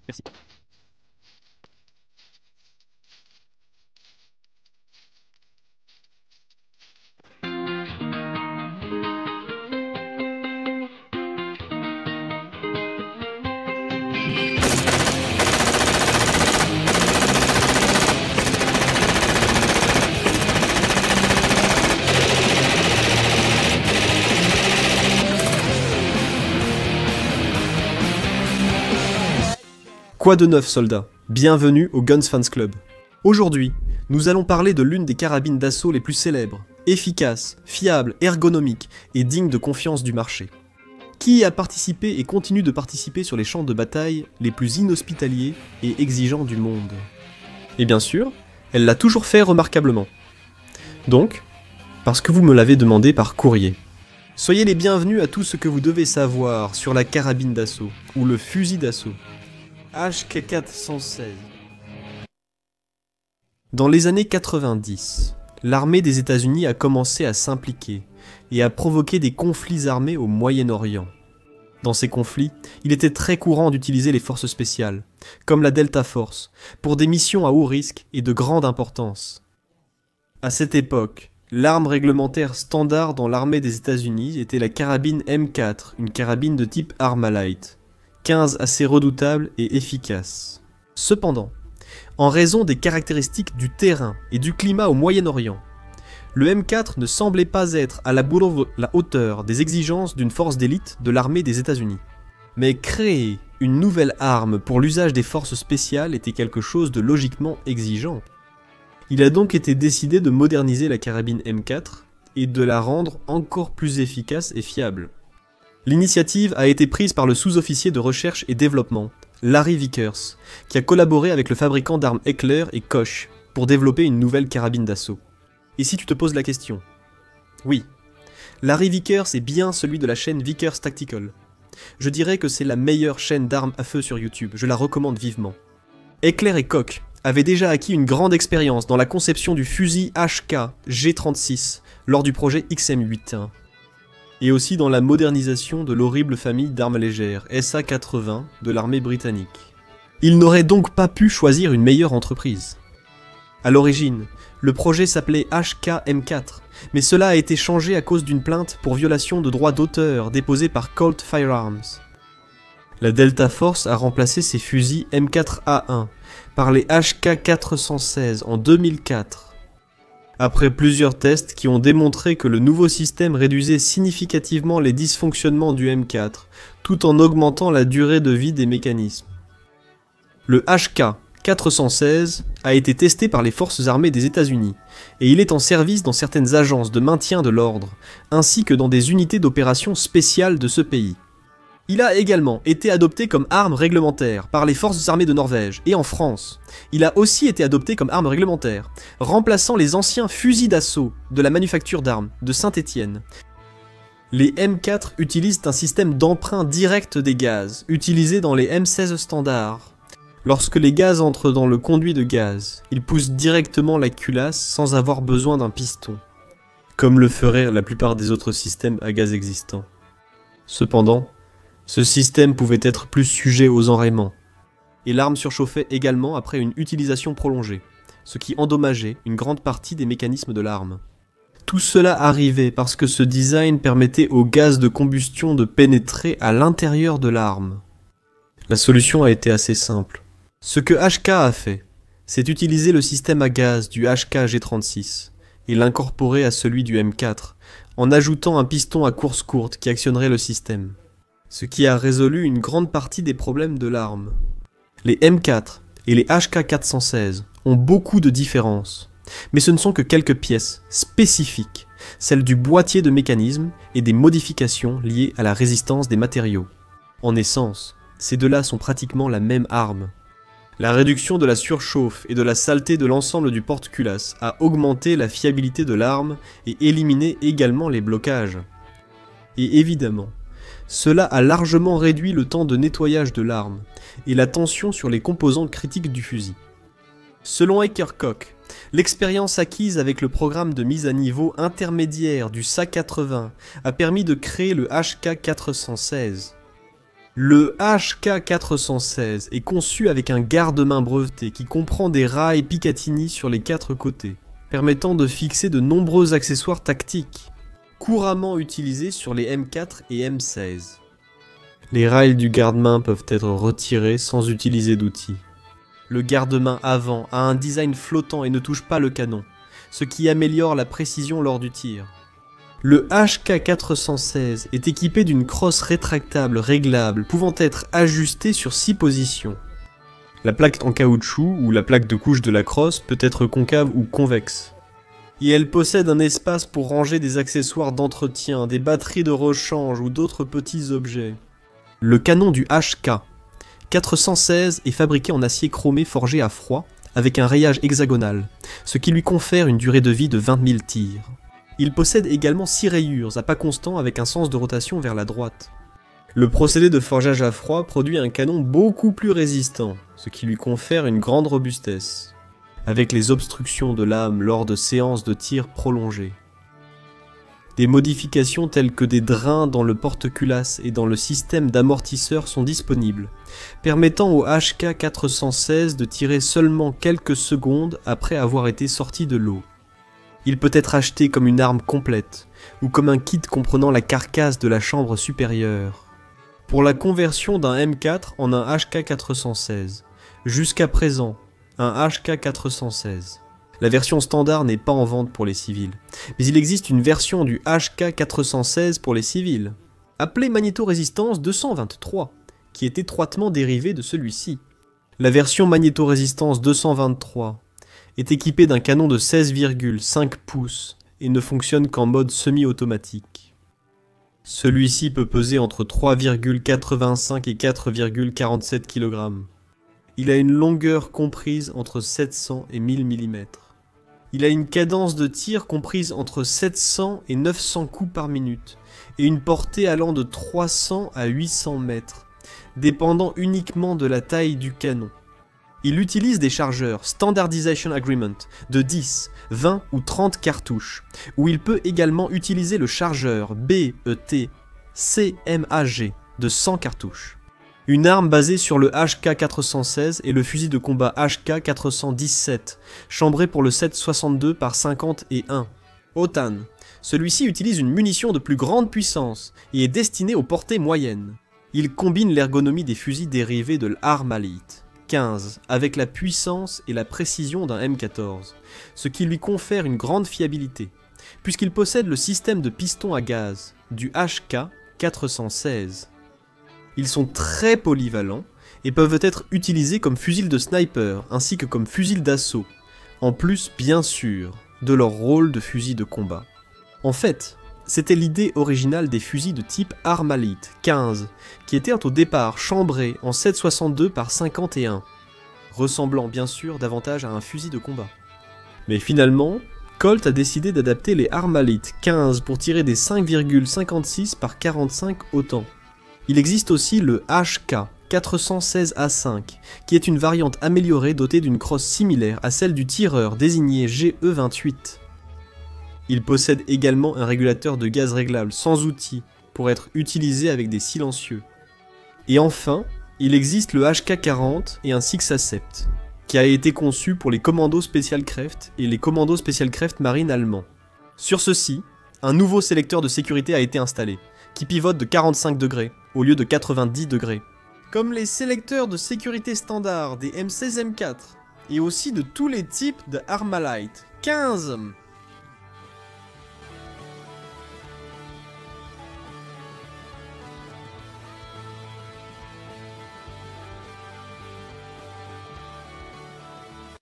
Merci. Quoi de neuf, soldats? Bienvenue au Guns Fans Club. Aujourd'hui, nous allons parler de l'une des carabines d'assaut les plus célèbres, efficaces, fiables, ergonomiques et dignes de confiance du marché. Qui a participé et continue de participer sur les champs de bataille les plus inhospitaliers et exigeants du monde? Et bien sûr, elle l'a toujours fait remarquablement. Donc, parce que vous me l'avez demandé par courrier. Soyez les bienvenus à tout ce que vous devez savoir sur la carabine d'assaut, ou le fusil d'assaut. HK416. Dans les années 90, l'armée des États-Unis a commencé à s'impliquer et à provoquer des conflits armés au Moyen-Orient. Dans ces conflits, il était très courant d'utiliser les forces spéciales, comme la Delta Force, pour des missions à haut risque et de grande importance. À cette époque, l'arme réglementaire standard dans l'armée des États-Unis était la carabine M4, une carabine de type Armalite. 15 assez redoutable et efficace. Cependant, en raison des caractéristiques du terrain et du climat au Moyen-Orient, le M4 ne semblait pas être à la hauteur des exigences d'une force d'élite de l'armée des États-Unis. Mais créer une nouvelle arme pour l'usage des forces spéciales était quelque chose de logiquement exigeant. Il a donc été décidé de moderniser la carabine M4 et de la rendre encore plus efficace et fiable. L'initiative a été prise par le sous-officier de recherche et développement, Larry Vickers, qui a collaboré avec le fabricant d'armes Heckler et Koch pour développer une nouvelle carabine d'assaut. Et si tu te poses la question? Oui, Larry Vickers est bien celui de la chaîne Vickers Tactical. Je dirais que c'est la meilleure chaîne d'armes à feu sur YouTube, je la recommande vivement. Heckler et Koch avaient déjà acquis une grande expérience dans la conception du fusil HK G36 lors du projet XM8. Et aussi dans la modernisation de l'horrible famille d'armes légères, SA-80, de l'armée britannique. Il n'aurait donc pas pu choisir une meilleure entreprise. À l'origine, le projet s'appelait HK-M4, mais cela a été changé à cause d'une plainte pour violation de droits d'auteur déposée par Colt Firearms. La Delta Force a remplacé ses fusils M4A1 par les HK-416 en 2004. Après plusieurs tests qui ont démontré que le nouveau système réduisait significativement les dysfonctionnements du M4, tout en augmentant la durée de vie des mécanismes. Le HK-416 a été testé par les forces armées des États-Unis, et il est en service dans certaines agences de maintien de l'ordre, ainsi que dans des unités d'opération spéciales de ce pays. Il a également été adopté comme arme réglementaire par les forces armées de Norvège et en France. Il a aussi été adopté comme arme réglementaire, remplaçant les anciens fusils d'assaut de la manufacture d'armes de Saint-Étienne. Les M4 utilisent un système d'emprunt direct des gaz, utilisé dans les M16 standards. Lorsque les gaz entrent dans le conduit de gaz, ils poussent directement la culasse sans avoir besoin d'un piston, comme le feraient la plupart des autres systèmes à gaz existants. Cependant, ce système pouvait être plus sujet aux enrayements, et l'arme surchauffait également après une utilisation prolongée, ce qui endommageait une grande partie des mécanismes de l'arme. Tout cela arrivait parce que ce design permettait au gaz de combustion de pénétrer à l'intérieur de l'arme. La solution a été assez simple. Ce que HK a fait, c'est utiliser le système à gaz du HK G36 et l'incorporer à celui du M4, en ajoutant un piston à course courte qui actionnerait le système. Ce qui a résolu une grande partie des problèmes de l'arme. Les M4 et les HK416 ont beaucoup de différences, mais ce ne sont que quelques pièces spécifiques, celles du boîtier de mécanisme et des modifications liées à la résistance des matériaux. En essence, ces deux-là sont pratiquement la même arme. La réduction de la surchauffe et de la saleté de l'ensemble du porte-culasse a augmenté la fiabilité de l'arme et éliminé également les blocages. Et évidemment, cela a largement réduit le temps de nettoyage de l'arme et la tension sur les composants critiques du fusil. Selon Eckerkoch, l'expérience acquise avec le programme de mise à niveau intermédiaire du SA-80 a permis de créer le HK-416. Le HK416 est conçu avec un garde-main breveté qui comprend des rails Picatinny sur les 4 côtés, permettant de fixer de nombreux accessoires tactiques, couramment utilisés sur les M4 et M16. Les rails du garde-main peuvent être retirés sans utiliser d'outils. Le garde-main avant a un design flottant et ne touche pas le canon, ce qui améliore la précision lors du tir. Le HK416 est équipé d'une crosse rétractable réglable pouvant être ajustée sur 6 positions. La plaque en caoutchouc ou la plaque de couche de la crosse peut être concave ou convexe. Et elle possède un espace pour ranger des accessoires d'entretien, des batteries de rechange ou d'autres petits objets. Le canon du HK416 est fabriqué en acier chromé forgé à froid avec un rayage hexagonal, ce qui lui confère une durée de vie de 20 000 tirs. Il possède également 6 rayures à pas constant avec un sens de rotation vers la droite. Le procédé de forgeage à froid produit un canon beaucoup plus résistant, ce qui lui confère une grande robustesse, avec les obstructions de lame lors de séances de tir prolongées. Des modifications telles que des drains dans le porte-culasse et dans le système d'amortisseur sont disponibles, permettant au HK416 de tirer seulement quelques secondes après avoir été sorti de l'eau. Il peut être acheté comme une arme complète, ou comme un kit comprenant la carcasse de la chambre supérieure. Pour la conversion d'un M4 en un HK416, jusqu'à présent, un HK416. La version standard n'est pas en vente pour les civils, mais il existe une version du HK416 pour les civils, appelée Magnétorésistance 223, qui est étroitement dérivée de celui-ci. La version Magnétorésistance 223 est équipée d'un canon de 16,5 pouces et ne fonctionne qu'en mode semi-automatique. Celui-ci peut peser entre 3,85 et 4,47 kg. Il a une longueur comprise entre 700 et 1000 mm. Il a une cadence de tir comprise entre 700 et 900 coups par minute et une portée allant de 300 à 800 mètres, dépendant uniquement de la taille du canon. Il utilise des chargeurs Standardization Agreement de 10, 20 ou 30 cartouches, où il peut également utiliser le chargeur BET CMAG de 100 cartouches. Une arme basée sur le HK416 et le fusil de combat HK417, chambré pour le 7,62 par 51. OTAN. Celui-ci utilise une munition de plus grande puissance et est destiné aux portées moyennes. Il combine l'ergonomie des fusils dérivés de l'Armalite 15 avec la puissance et la précision d'un M14, ce qui lui confère une grande fiabilité, puisqu'il possède le système de piston à gaz du HK416. Ils sont très polyvalents et peuvent être utilisés comme fusil de sniper ainsi que comme fusil d'assaut, en plus bien sûr de leur rôle de fusil de combat. En fait, c'était l'idée originale des fusils de type Armalite 15, qui étaient au départ chambrés en 7,62 par 51, ressemblant bien sûr davantage à un fusil de combat. Mais finalement, Colt a décidé d'adapter les Armalite 15 pour tirer des 5,56 par 45 autant. Il existe aussi le HK416A5, qui est une variante améliorée dotée d'une crosse similaire à celle du tireur désigné GE28. Il possède également un régulateur de gaz réglable sans outil pour être utilisé avec des silencieux. Et enfin, il existe le HK40 et un 6A7, qui a été conçu pour les commandos Spezialkräfte et les commandos Spezialkräfte marine allemands. Sur ceci, un nouveau sélecteur de sécurité a été installé, qui pivote de 45 degrés au lieu de 90 degrés. Comme les sélecteurs de sécurité standard des M16 M4, et aussi de tous les types de Armalite 15.